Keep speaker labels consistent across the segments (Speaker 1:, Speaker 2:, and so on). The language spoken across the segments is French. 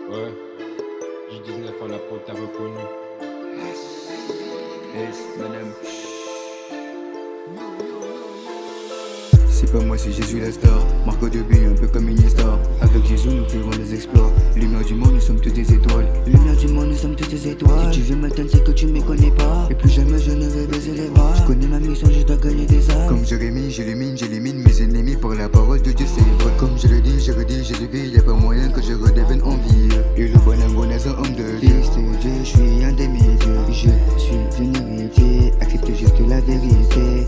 Speaker 1: Ouais, J19 en la prod, t'as reconnu.
Speaker 2: Yes, madame. C'est pas moi, c'est Jésus la star. Marco de but, un peu comme Iniesta. Avec Jésus, nous ferons des exploits. Lumière du monde, nous sommes toutes des étoiles. Lumière du monde, nous sommes toutes des étoiles. Si tu veux m'atteindre, c'est que tu me connais pas. Et plus jamais je ne vais baiser les bras. Je connais ma mission, je dois gagner des âmes. Comme Jérémie, j'élimine mes ennemis par la parole de Dieu, c'est vrai. Comme je le dis, Jésus vit, y'a pas moyen que je redevienne envieux. Et le bon amour n'est un homme de Dieu. Fils de Dieu, je suis un demi-dieu. Je suis une héritier, accepte juste la vérité.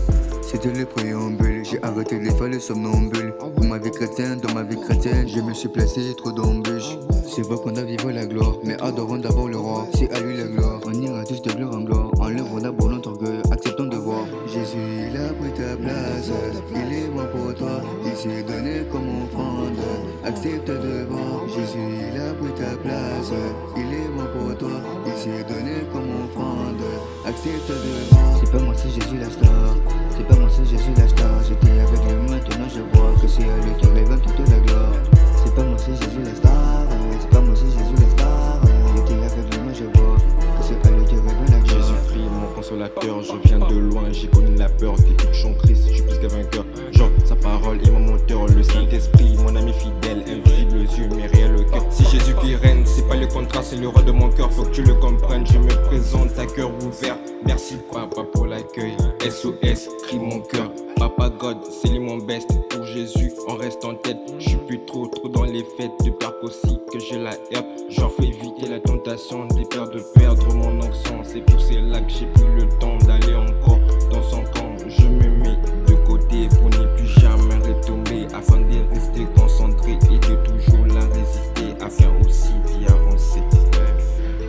Speaker 2: C'était le préambule, j'ai arrêté de faire le somnambule. Pour ma vie chrétienne, dans ma vie chrétienne, je me suis placé trop d'embûches. C'est vrai qu'on doit vivre la gloire, mais adorons d'abord le roi. C'est à lui la gloire, on ira tous de gloire en gloire. Enlevons d'abord notre orgueil, acceptons de voir. Jésus, il a pris ta place, il est mort pour toi. Il s'est donné comme offrande, accepte de voir. Jésus, il a pris ta place, il est mort pour toi. Il s'est donné comme offrande, accepte de voir. C'est pas moi, c'est Jésus la star. C'est pas moi, c'est Jésus la star. J'étais avec lui, maintenant je vois que c'est à lui qui révèle toute la gloire. C'est pas moi, c'est Jésus la star. C'est pas moi, c'est Jésus la star. J'étais avec lui, moi je vois que c'est à lui qui révèle la gloire.
Speaker 1: Jésus-Christ, mon consolateur, je viens de loin, j'ai connu la peur, des coups de chant Christ, je suis plus qu'un vainqueur. Genre, sa parole est mon moteur, le Saint-Esprit, mon ami fidèle, invisible aux yeux, mais réel au cœur. Si Jésus qui règne, c'est pas le contrat, c'est le roi de mon cœur, faut que tu le comprennes, je me présente à cœur ouvert. Merci papa pour l'accueil, SOS, crie mon cœur. Papa God, c'est lui mon best, pour Jésus, on reste en tête. Je suis plus trop dans les fêtes, de peur possible que j'ai la herbe. J'en fais éviter la tentation, des peurs de perdre mon accent. C'est pour cela que j'ai plus le temps d'aller encore dans son camp. Je me mets de côté pour ne plus jamais retomber, afin de rester concentré et de toujours la résister, afin aussi d'y avancer.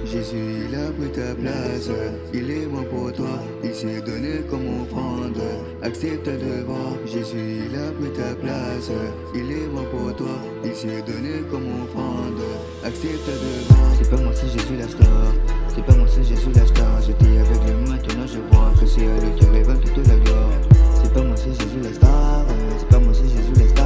Speaker 2: Jésus, il a pris ta place, il est mort pour toi, il s'est donné comme offrande, accepte de voir. Jésus, il a pris ta place, il est mort pour toi, il s'est donné comme offrande, accepte de voir. C'est pas moi, c'est Jésus la star, c'est pas moi, c'est Jésus la star. J'étais avec lui, maintenant je vois que c'est à lui qui révèle toute la gloire. C'est pas moi, c'est Jésus la star, c'est pas moi, c'est Jésus la star.